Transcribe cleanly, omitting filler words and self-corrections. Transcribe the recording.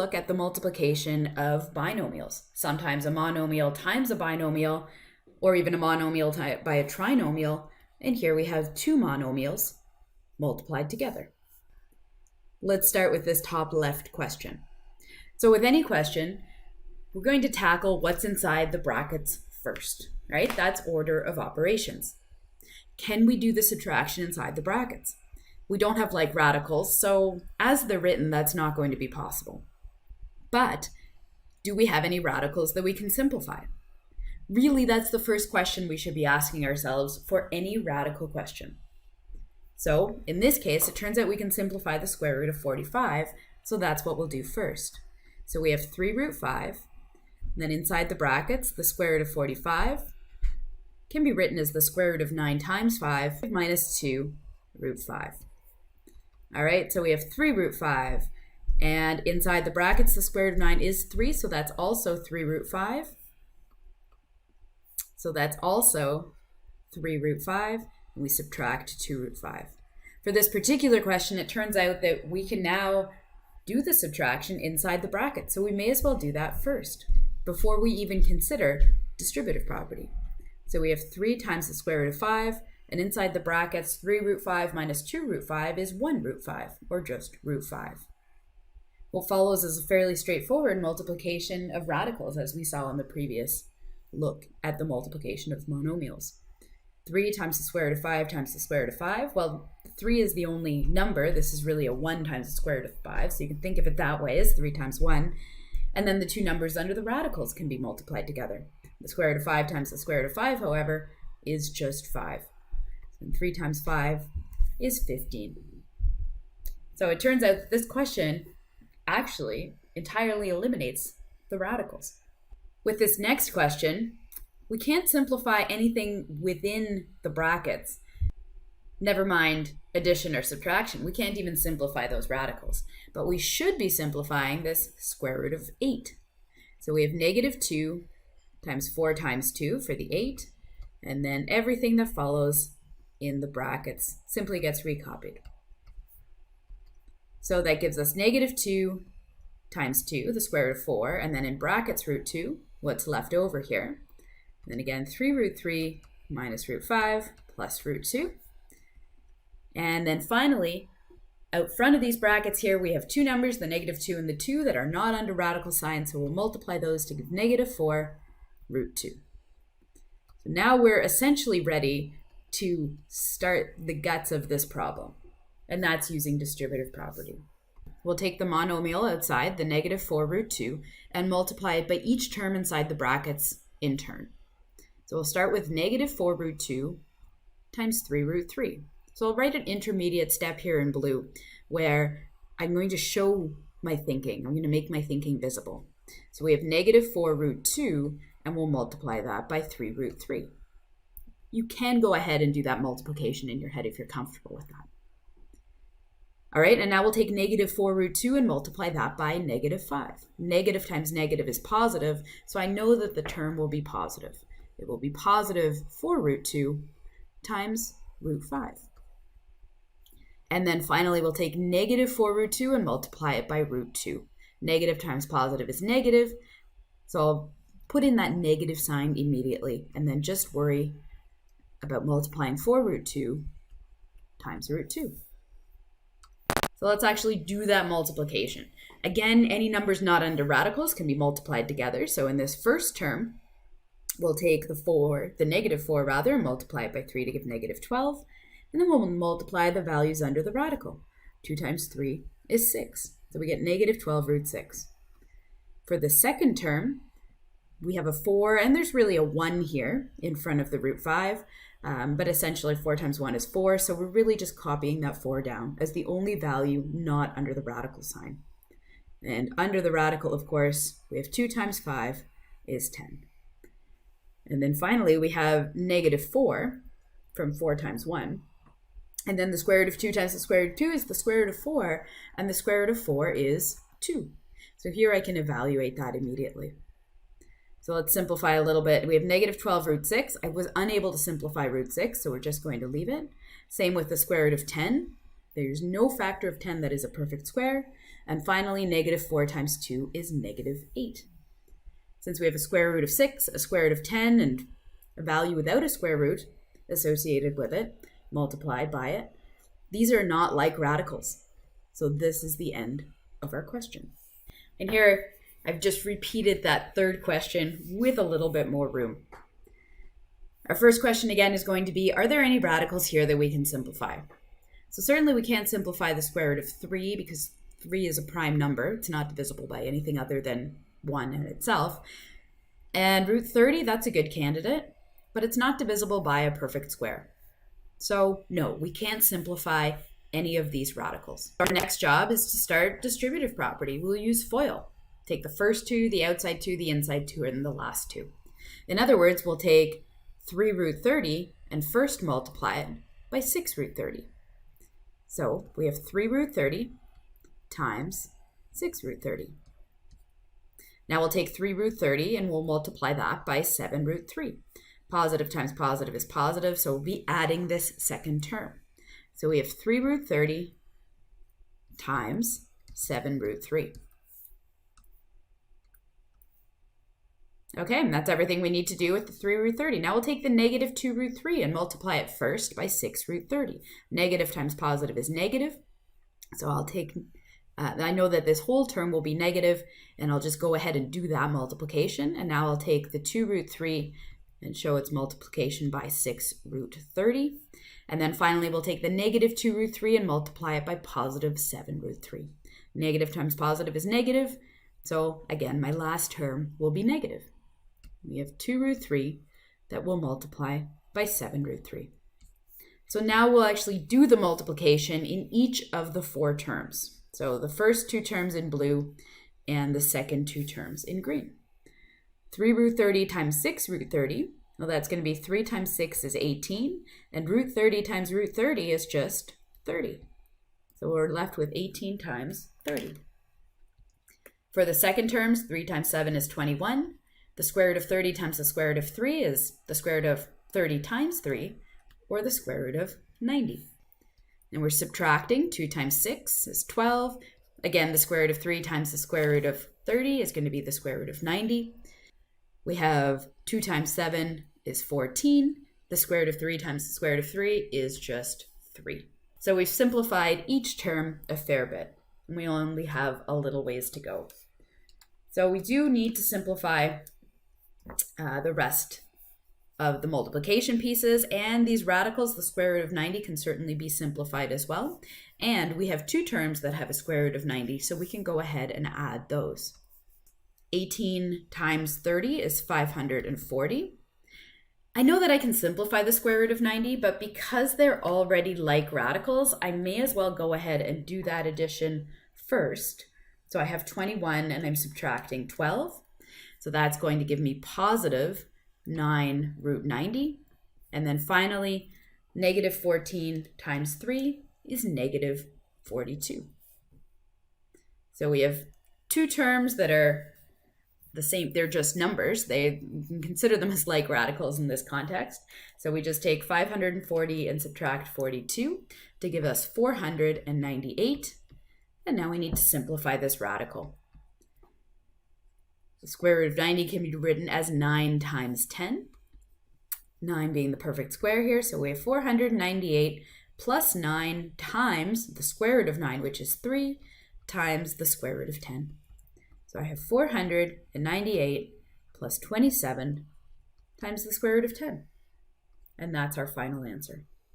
Look at the multiplication of binomials. Sometimes a monomial times a binomial, or even a monomial by a trinomial. And here we have two monomials multiplied together. Let's start with this top left question. So with any question, we're going to tackle what's inside the brackets first, right? That's order of operations. Can we do the subtraction inside the brackets? We don't have like radicals, so as they're written, that's not going to be possible. But do we have any radicals that we can simplify? Really, that's the first question we should be asking ourselves for any radical question. So in this case, it turns out we can simplify the square root of 45, so that's what we'll do first. So we have 3 root 5, then inside the brackets, the square root of 45 can be written as the square root of 9 times 5 minus 2 root 5. All right, so we have 3 root 5, and inside the brackets, the square root of 9 is 3, so that's also 3 root 5. So that's also 3 root 5, and we subtract 2 root 5. For this particular question, it turns out that we can now do the subtraction inside the bracket, so we may as well do that first, before we even consider distributive property. So we have 3 times the square root of 5, and inside the brackets, 3 root 5 minus 2 root 5 is 1 root 5, or just root 5. What follows is a fairly straightforward multiplication of radicals, as we saw in the previous look at the multiplication of monomials. 3 times the square root of 5 times the square root of 5. Well, 3 is the only number. This is really a 1 times the square root of 5, so you can think of it that way as 3 times 1. And then the two numbers under the radicals can be multiplied together. The square root of 5 times the square root of 5, however, is just 5. And 3 times 5 is 15. So it turns out that this question actually entirely eliminates the radicals. With this next question, we can't simplify anything within the brackets. Never mind addition or subtraction. We can't even simplify those radicals. But we should be simplifying this square root of 8. So we have negative 2 times 4 times 2 for the 8. And then everything that follows in the brackets simply gets recopied. So that gives us negative 2 times 2, the square root of 4, and then in brackets root 2, what's left over here. And then again, 3 root 3 minus root 5 plus root 2. And then finally, out front of these brackets here, we have two numbers, the negative 2 and the 2, that are not under radical sign, so we'll multiply those to give negative 4 root 2. So now we're essentially ready to start the guts of this problem, and that's using distributive property. We'll take the monomial outside, the negative 4 root 2, and multiply it by each term inside the brackets in turn. So we'll start with negative 4 root 2 times 3 root 3. So I'll write an intermediate step here in blue where I'm going to show my thinking. I'm going to make my thinking visible. So we have negative 4 root 2, and we'll multiply that by 3 root 3. You can go ahead and do that multiplication in your head if you're comfortable with that. All right, and now we'll take negative 4 root 2 and multiply that by negative 5. Negative times negative is positive, so I know that the term will be positive. It will be positive 4 root 2 times root 5. And then finally, we'll take negative 4 root 2 and multiply it by root 2. Negative times positive is negative, so I'll put in that negative sign immediately and then just worry about multiplying 4 root 2 times root 2. So let's actually do that multiplication. Again, any numbers not under radicals can be multiplied together. So in this first term, we'll take the negative 4 rather, and multiply it by 3 to give negative 12. And then we'll multiply the values under the radical. 2 times 3 is 6. So we get negative 12 root 6. For the second term, we have a 4, and there's really a 1 here in front of the root 5. But essentially 4 times 1 is 4, so we're really just copying that 4 down as the only value not under the radical sign. And under the radical, of course, we have 2 times 5 is 10. And then finally, we have negative 4 from 4 times 1. And then the square root of 2 times the square root of 2 is the square root of 4, and the square root of 4 is 2. So here I can evaluate that immediately. So let's simplify a little bit. We have negative 12 root 6. I was unable to simplify root 6, so we're just going to leave it. Same with the square root of 10. There's no factor of 10 that is a perfect square. And finally, negative 4 times 2 is negative 8. Since we have a square root of 6, a square root of 10, and a value without a square root associated with it, multiplied by it, these are not like radicals. So this is the end of our question. And here I've just repeated that third question with a little bit more room. Our first question again is going to be, are there any radicals here that we can simplify? So certainly we can't simplify the square root of 3 because 3 is a prime number. It's not divisible by anything other than 1 in itself. And root 30, that's a good candidate, but it's not divisible by a perfect square. So no, we can't simplify any of these radicals. Our next job is to start distributive property. We'll use FOIL. Take the first 2, the outside 2, the inside 2, and the last 2. In other words, we'll take 3 root 30 and first multiply it by 6 root 30. So we have 3 root 30 times 6 root 30. Now we'll take 3 root 30 and we'll multiply that by 7 root 3. Positive times positive is positive, so we'll be adding this second term. So we have 3 root 30 times 7 root 3. Okay, and that's everything we need to do with the 3 root 30. Now we'll take the negative 2 root 3 and multiply it first by 6 root 30. Negative times positive is negative. So I'll take, I know that this whole term will be negative, and I'll just go ahead and do that multiplication. And now I'll take the 2 root 3 and show its multiplication by 6 root 30. And then finally, we'll take the negative 2 root 3 and multiply it by positive 7 root 3. Negative times positive is negative. So again, my last term will be negative. We have 2 root 3 that will multiply by 7 root 3. So now we'll actually do the multiplication in each of the 4 terms. So the first 2 terms in blue and the second 2 terms in green. 3 root 30 times 6 root 30, well, that's going to be 3 times 6 is 18, and root 30 times root 30 is just 30. So we're left with 18 times 30. For the second terms, 3 times 7 is 21. The square root of 30 times the square root of 3 is the square root of 30 times 3, or the square root of 90. And we're subtracting. 2 times 6 is 12. Again, the square root of 3 times the square root of 30 is going to be the square root of 90. We have 2 times 7 is 14. The square root of 3 times the square root of 3 is just 3. So we've simplified each term a fair bit, and we only have a little ways to go. So we do need to simplify the rest of the multiplication pieces, and these radicals, the square root of 90 can certainly be simplified as well. And we have 2 terms that have a square root of 90, so we can go ahead and add those. 18 times 30 is 540. I know that I can simplify the square root of 90, but because they're already like radicals, I may as well go ahead and do that addition first. So I have 21 and I'm subtracting 12. So that's going to give me positive 9 root 90. And then finally, negative 14 times 3 is negative 42. So we have 2 terms that are the same, they're just numbers. You can consider them as like radicals in this context. So we just take 540 and subtract 42 to give us 498. And now we need to simplify this radical. The square root of 90 can be written as 9 times 10. 9 being the perfect square here, so we have 498 plus 9 times the square root of 9, which is 3, times the square root of 10. So I have 498 plus 27 times the square root of 10. And that's our final answer.